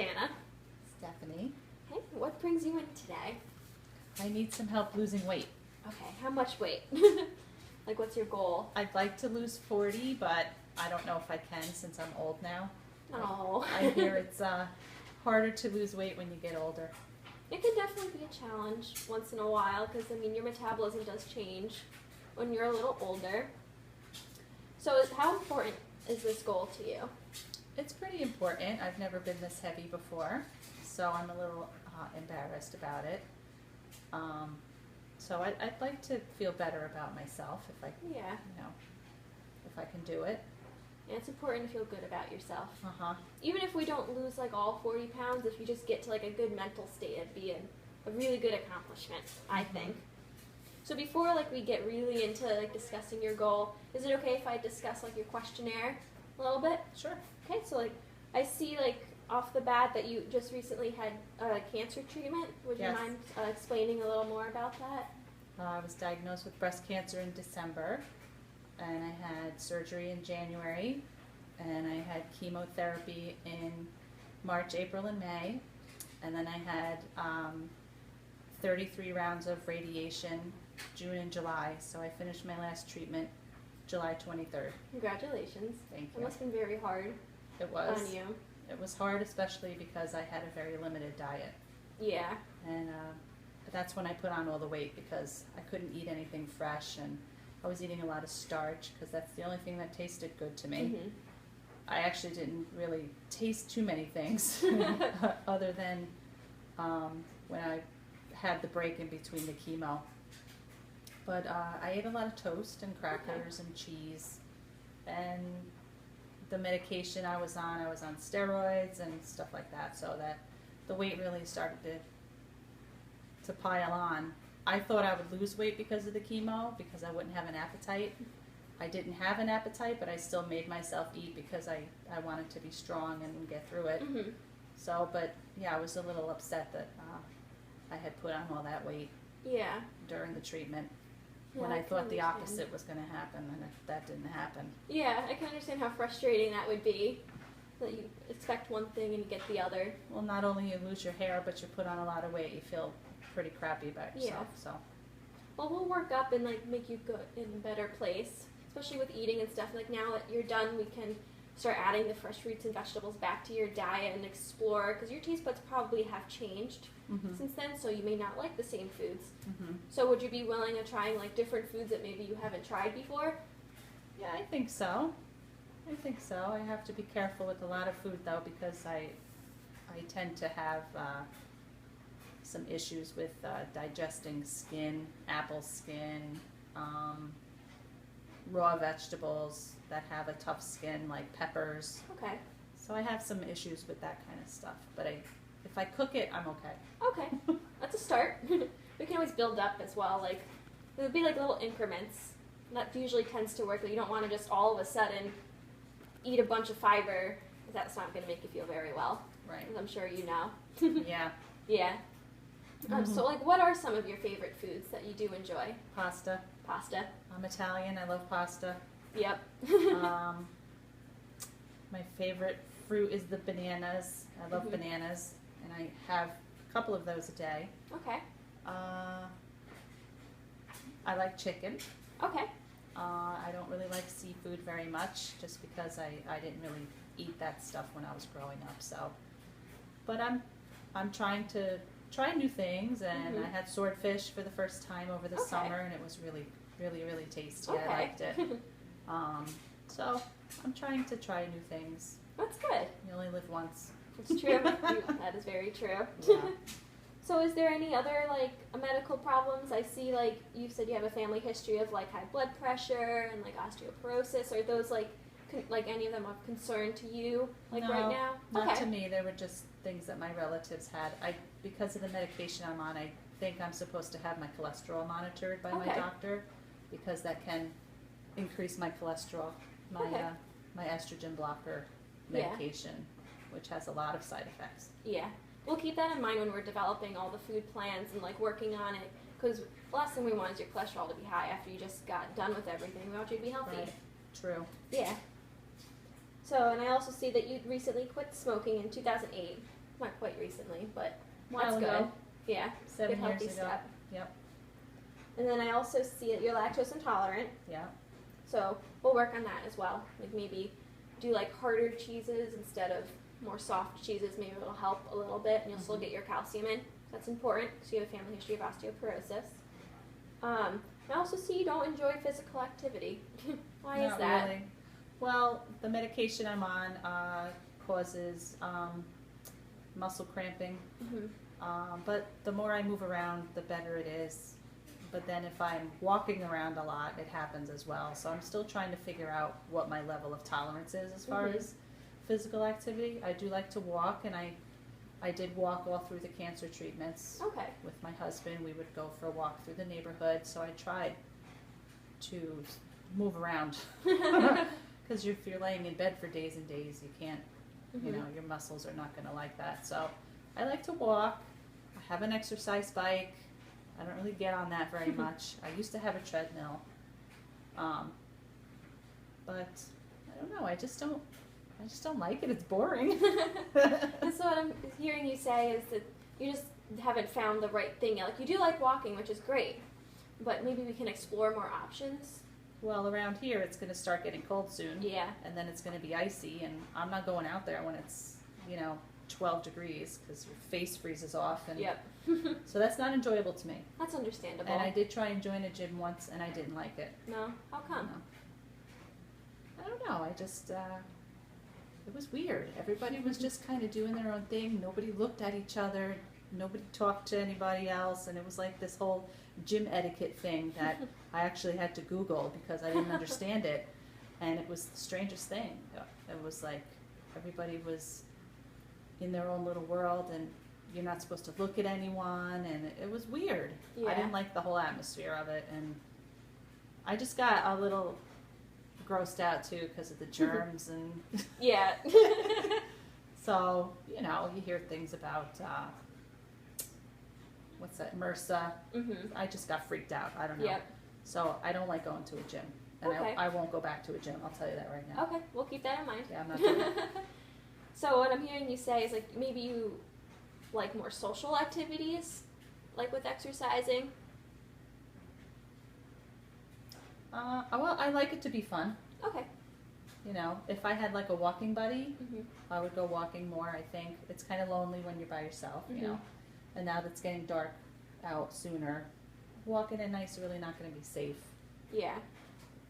Savannah. Stephanie. Hey, what brings you in today? I need some help losing weight. Okay, how much weight? Like, what's your goal? I'd like to lose 40, but I don't know if I can since I'm old now. Oh. I hear it's harder to lose weight when you get older. It can definitely be a challenge once in a while because, I mean, your metabolism does change when you're a little older. So how important is this goal to you? It's pretty important. I've never been this heavy before, so I'm a little embarrassed about it. So I'd like to feel better about myself if I, if I can do it. And it's important to feel good about yourself. Uh-huh. Even if we don't lose like all 40 pounds, if you just get to like a good mental state, it'd be a really good accomplishment, I think. So before like we get really into like discussing your goal, is it okay if I discuss like your questionnaire a little bit? Sure. Okay, so like I see like off the bat that you just recently had cancer treatment. Would you Yes. mind explaining a little more about that? I was diagnosed with breast cancer in December, and I had surgery in January, and I had chemotherapy in March, April, and May, and then I had 33 rounds of radiation June and July, so I finished my last treatment July 23rd. Congratulations. Thank It you. must have been very hard It was. on you. It was hard, especially because I had a very limited diet, Yeah. and that's when I put on all the weight because I couldn't eat anything fresh, and I was eating a lot of starch because that's the only thing that tasted good to me. Mhm. I actually didn't really taste too many things other than when I had the break in between the chemo. But I ate a lot of toast and crackers and cheese, and the medication I was on steroids and stuff like that, so that the weight really started to pile on. I thought I would lose weight because of the chemo, because I wouldn't have an appetite. I didn't have an appetite, but I still made myself eat because I wanted to be strong and get through it. Mhm. So, but yeah, I was a little upset that I had put on all that weight Yeah. during the treatment Yeah, when I can thought the understand. opposite was going to happen, and that didn't happen. Yeah, I can understand how frustrating that would be. That you expect one thing and you get the other. Well, not only you lose your hair, but you put on a lot of weight. You feel pretty crappy about yourself. So. Well, we'll work up and like make you go in a better place, especially with eating and stuff. Like now that you're done, we can start adding the fresh fruits and vegetables back to your diet and explore, because your taste buds probably have changed since then, so you may not like the same foods. So would you be willing to trying like different foods that maybe you haven't tried before? Yeah, I think so. I have to be careful with a lot of food though, because I tend to have some issues with digesting skin, apple skin, raw vegetables that have a tough skin, like peppers. Okay. So I have some issues with that kind of stuff. But if I cook it, I'm okay. Okay, that's a start. We can always build up as well. Like it would be like little increments. That usually tends to work. But you don't want to just all of a sudden eat a bunch of fiber, because that's not going to make you feel very well. Right. As I'm sure you know. Yeah. Yeah. So like, what are some of your favorite foods that you do enjoy? Pasta. Pasta. I'm Italian. I love pasta. Yep. My favorite fruit is the bananas. I love bananas, and I have a couple of those a day. Okay. I like chicken. Okay. I don't really like seafood very much, just because I didn't really eat that stuff when I was growing up. So, but I'm trying to try new things, and I had swordfish for the first time over the summer, and it was really, really, really tasty. I liked it. So I'm trying to try new things. That's good. You only live once. It's true. That is very true. Yeah. So is there any other like medical problems? I see like you said you have a family history of like high blood pressure and like osteoporosis. Are those like any of them of concern to you like right now? Not to me. They were just things that my relatives had. Because of the medication I'm on, I think I'm supposed to have my cholesterol monitored by my doctor, because that can increase my cholesterol. My estrogen blocker medication, which has a lot of side effects. Yeah. We'll keep that in mind when we're developing all the food plans and like working on it, because the last thing we want is your cholesterol to be high after you just got done with everything. We want you to be healthy. Right. True. Yeah. So, and I also see that you recently quit smoking in 2008. not quite recently, but While that's good. ago, Yeah, 7 good healthy years ago. step. Yep. And then I also see that you're lactose intolerant, Yeah. so we'll work on that as well. Like maybe do like harder cheeses instead of more soft cheeses. Maybe it'll help a little bit, and you'll still get your calcium in. That's important because you have a family history of osteoporosis. I also see you don't enjoy physical activity. Why is Not that? really. Well, the medication I'm on causes muscle cramping. Hmm. But the more I move around, the better it is. But then if I'm walking around a lot, it happens as well. So I'm still trying to figure out what my level of tolerance is as far Mhm. as physical activity. I do like to walk, and I did walk all through the cancer treatments Okay. with my husband. We would go for a walk through the neighborhood. So I tried to move around. Because if you're laying in bed for days and days, you can't, you know, your muscles are not going to like that. So I like to walk. I have an exercise bike. I don't really get on that very much. I used to have a treadmill. But I don't know, I just don't like it. It's boring. That's what I'm hearing you say is that you just haven't found the right thing yet. Like you do like walking, which is great, but maybe we can explore more options. Well, around here it's going to start getting cold soon. Yeah. And then it's going to be icy, and I'm not going out there when it's, 12 degrees because your face freezes off. And Yep. so that's not enjoyable to me. That's understandable. And I did try and join a gym once, and I didn't like it. No? How come? I don't know. I just, it was weird. Everybody was just kind of doing their own thing. Nobody looked at each other. Nobody talked to anybody else. And it was like this whole gym etiquette thing that I actually had to Google because I didn't understand it. And it was the strangest thing. It was like everybody was in their own little world, and you're not supposed to look at anyone. And it was weird. Yeah. I didn't like the whole atmosphere of it. And I just got a little grossed out too because of the germs and Yeah. so you hear things about what's that, MRSA. I just got freaked out. I don't know. Yep. So I don't like going to a gym, and Okay. I won't go back to a gym. I'll tell you that right now. Okay, we'll keep that in mind. Yeah, I'm not doing it. So what I'm hearing you say is like maybe you like more social activities, like with exercising. Well, I like it to be fun. Okay. If I had like a walking buddy, Mhm. I would go walking more. I think it's kind of lonely when you're by yourself, Mhm. And now that it's getting dark out sooner, walking at night's really not going to be safe, Yeah.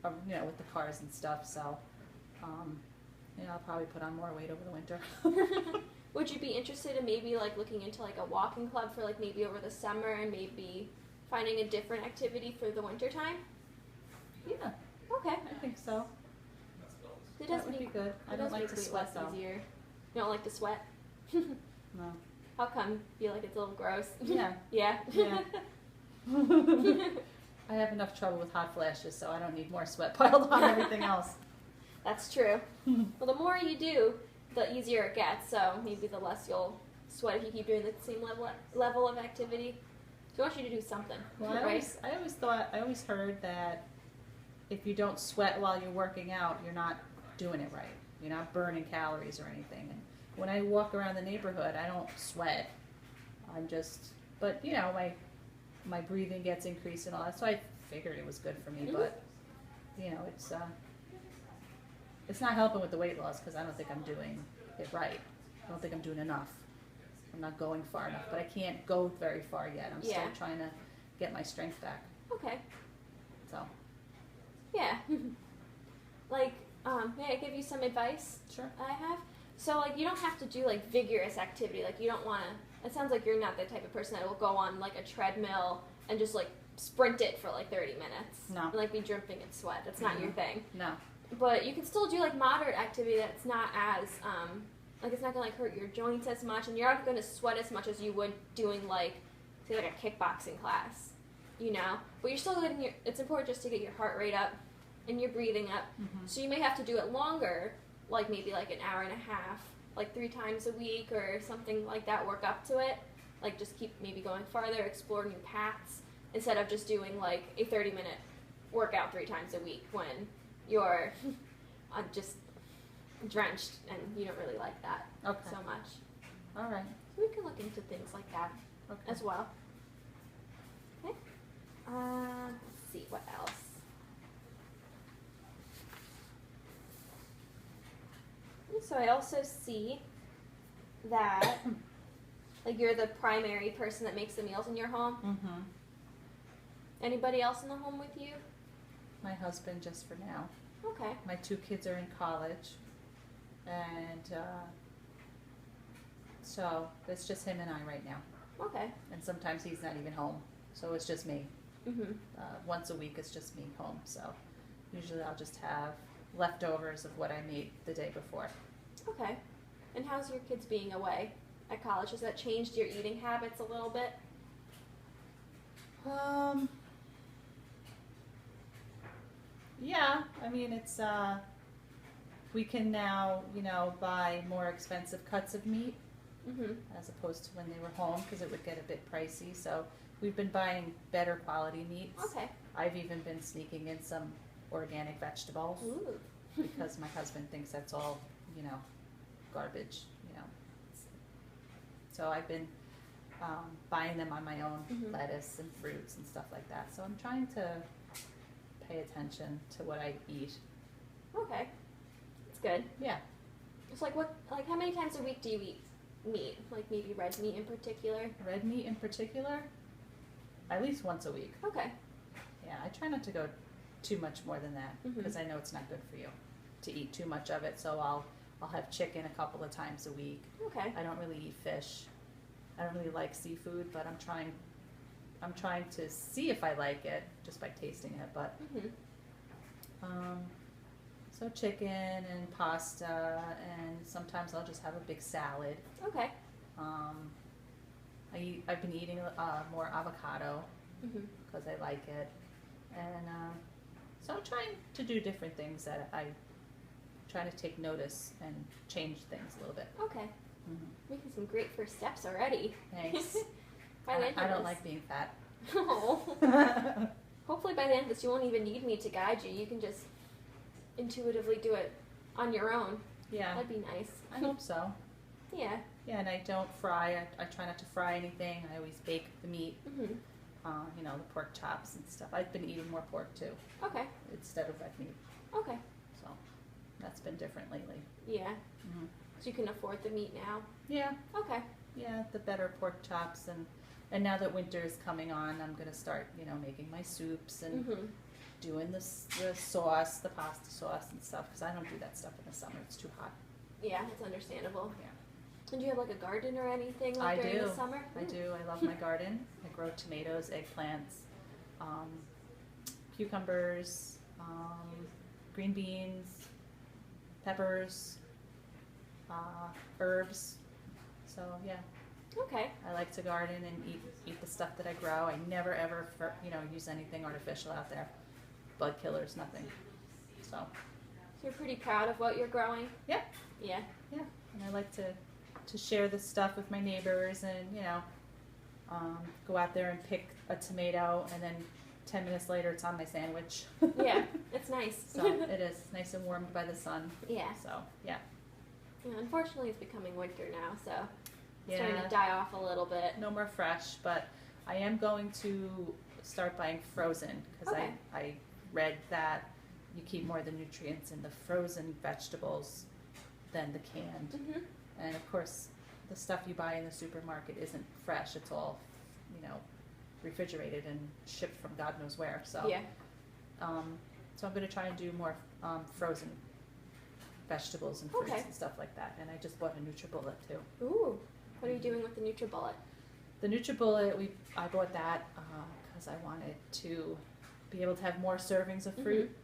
with the cars and stuff. So, I'll probably put on more weight over the winter. Would you be interested in maybe like looking into like a walking club for like maybe over the summer and maybe finding a different activity for the winter time? Yeah, Okay. I think so. It That does would be make good. I it don't does like make to weight sweat less though. easier. You don't like to sweat? No. How come? Feel like it's a little gross? Yeah. Yeah. Yeah. I have enough trouble with hot flashes, so I don't need more sweat piled on everything else. That's true. Well, the more you do, the easier it gets. So maybe the less you'll sweat if you keep doing the same level of activity. So I want you to do something, Well, right? I always heard that if you don't sweat while you're working out, you're not doing it right. You're not burning calories or anything. And when I walk around the neighborhood, I don't sweat. But my breathing gets increased and all that. So I figured it was good for me. Mhm. But it's not helping with the weight loss because I don't think I'm doing it right. I don't think I'm doing enough. I'm not going far enough, but I can't go very far yet. I'm still Yeah. trying to get my strength back. Okay. So, Yeah. Like, may I give you some advice sure. I have? So, like, you don't have to do, like, vigorous activity. Like, you don't want to, it sounds like you're not the type of person that will go on, like, a treadmill and just, like, sprint it for, like, 30 minutes. No. And, like, be dripping in sweat. That's not your thing. No. But you can still do, like, moderate activity that's not as, like, it's not going to, like, hurt your joints as much. And you're not going to sweat as much as you would doing, like, say, like, a kickboxing class. But you're still getting it's important just to get your heart rate up and your breathing up. Mm-hmm. So you may have to do it longer, like maybe like an hour and a half, like 3 times a week or something like that, work up to it. Like just keep maybe going farther, explore new paths, instead of just doing like a 30-minute workout 3 times a week when you're just drenched and you don't really like that Okay. so much. All right. So we can look into things like that Okay. as well. Okay. Let's see what else. So I also see that like you're the primary person that makes the meals in your home. Mm-hmm. Anybody else in the home with you? My husband just for now. Okay. My 2 kids are in college, and so it's just him and I right now. Okay. And sometimes he's not even home, so it's just me. Mhm. Once a week, it's just me home. So usually I'll just have leftovers of what I made the day before. Okay. And how's your kids being away at college? Has that changed your eating habits a little bit? Yeah, I mean, it's, we can now, buy more expensive cuts of meat Mhm. as opposed to when they were home, because it would get a bit pricey. So we've been buying better quality meats. Okay. I've even been sneaking in some organic vegetables Ooh. because my husband thinks that's all, garbage, So I've been buying them on my own, Mhm. lettuce and fruits and stuff like that. So I'm trying to pay attention to what I eat. Okay. That's good. Yeah. It's like how many times a week do you eat meat? Like maybe red meat in particular? Red meat in particular, at least once a week. Okay. Yeah, I try not to go too much more than that Mhm. because I know it's not good for you to eat too much of it. So I'll have chicken a couple of times a week. Okay. I don't really eat fish. I don't really like seafood, but I'm trying to see if I like it just by tasting it. But Mhm. so chicken and pasta, and sometimes I'll just have a big salad. Okay. I've been eating more avocado Mhm. because I like it, and so I'm trying to do different things that I try to take notice and change things a little bit. Okay. Mm-hmm. Making some great first steps already. Thanks. By the end I of don't this- like being fat. Oh. Hopefully by the end of this you won't even need me to guide you. You can just intuitively do it on your own. Yeah, That'd be nice. I hope so. Yeah. Yeah, and I don't fry. I try not to fry anything. I always bake the meat, Mhm. the pork chops and stuff. I've been eating more pork too Okay. instead of red meat, Okay. so that's been different lately. Yeah. Mm-hmm. So you can afford the meat now. Yeah, Okay. yeah, the better pork chops, and now that winter is coming on, I'm gonna start, making my soups and Mhm. doing the sauce, the pasta sauce and stuff, because I don't do that stuff in the summer. It's too hot. Yeah, it's understandable. Yeah. And do you have like a garden or anything I like during do. the summer? I do. I love my garden. I grow tomatoes, eggplants, cucumbers, green beans, peppers, herbs. So yeah, Okay. I like to garden and eat the stuff that I grow. I never ever use anything artificial out there, bug killers, nothing. So So you're pretty proud of what you're growing? yeah, Yeah. yeah, and I like to share this stuff with my neighbors, and go out there and pick a tomato, and then 10 minutes later it's on my sandwich. Yeah. It's nice. So it is nice and warmed by the sun. Yeah. So yeah, Yeah, unfortunately, it's becoming winter now, so it's yeah. starting to die off a little bit. No more fresh, but I am going to start buying frozen because Okay. I read that you keep more of the nutrients in the frozen vegetables than the canned. Mhm. And of course, the stuff you buy in the supermarket isn't fresh. It's all, refrigerated and shipped from God knows where. So, Yeah. so I'm going to try and do more frozen vegetables and fruits Okay. and stuff like that. And I just bought a NutriBullet too. Ooh. What are you doing with the NutriBullet? The NutriBullet, I bought that because I wanted to be able to have more servings of fruit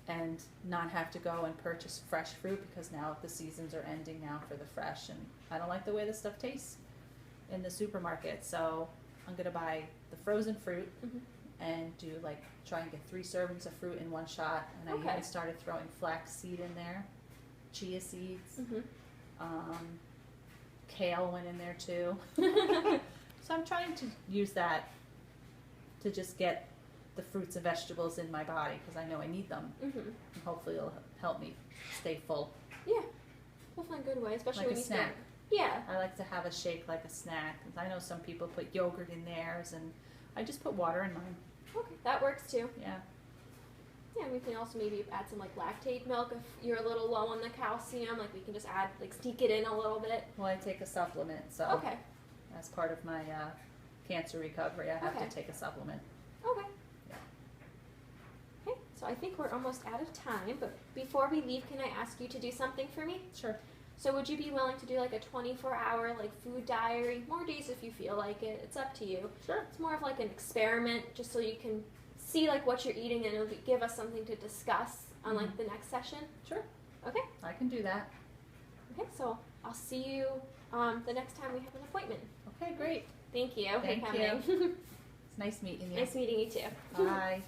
and not have to go and purchase fresh fruit, because now the seasons are ending now for the fresh, and I don't like the way this stuff tastes in the supermarket. So I'm gonna buy the frozen fruit Mhm. and try and get 3 servings of fruit in one shot. And I Okay. even started throwing flax seed in there, chia seeds, Mhm. kale went in there too. So I'm trying to use that to just get the fruits and vegetables in my body, because I know I need them, Mhm. and hopefully it'll help me stay full. Yeah. Definitely a good way, especially Like when a you snack. Yeah. I like to have a shake like a snack. 'Cause I know some people put yogurt in theirs, and I just put water in mine. Okay, that works too. Yeah. Yeah, we can also maybe add some like lactate milk if you're a little low on the calcium. Like we can just add, like sneak it in a little bit. Well, I take a supplement, so Okay. as part of my cancer recovery, I have Okay. to take a supplement. Okay. Yeah. Okay, so I think we're almost out of time, but before we leave, can I ask you to do something for me? Sure. So would you be willing to do like a 24-hour like food diary? More days if you feel like it. It's up to you. Sure. It's more of like an experiment, just so you can see like what you're eating, and give us something to discuss on like the next session. Sure. Okay. I can do that. Okay. So I'll see you the next time we have an appointment. Okay, great. Thank you Thank for coming. It's nice meeting you. Nice meeting you too. Bye.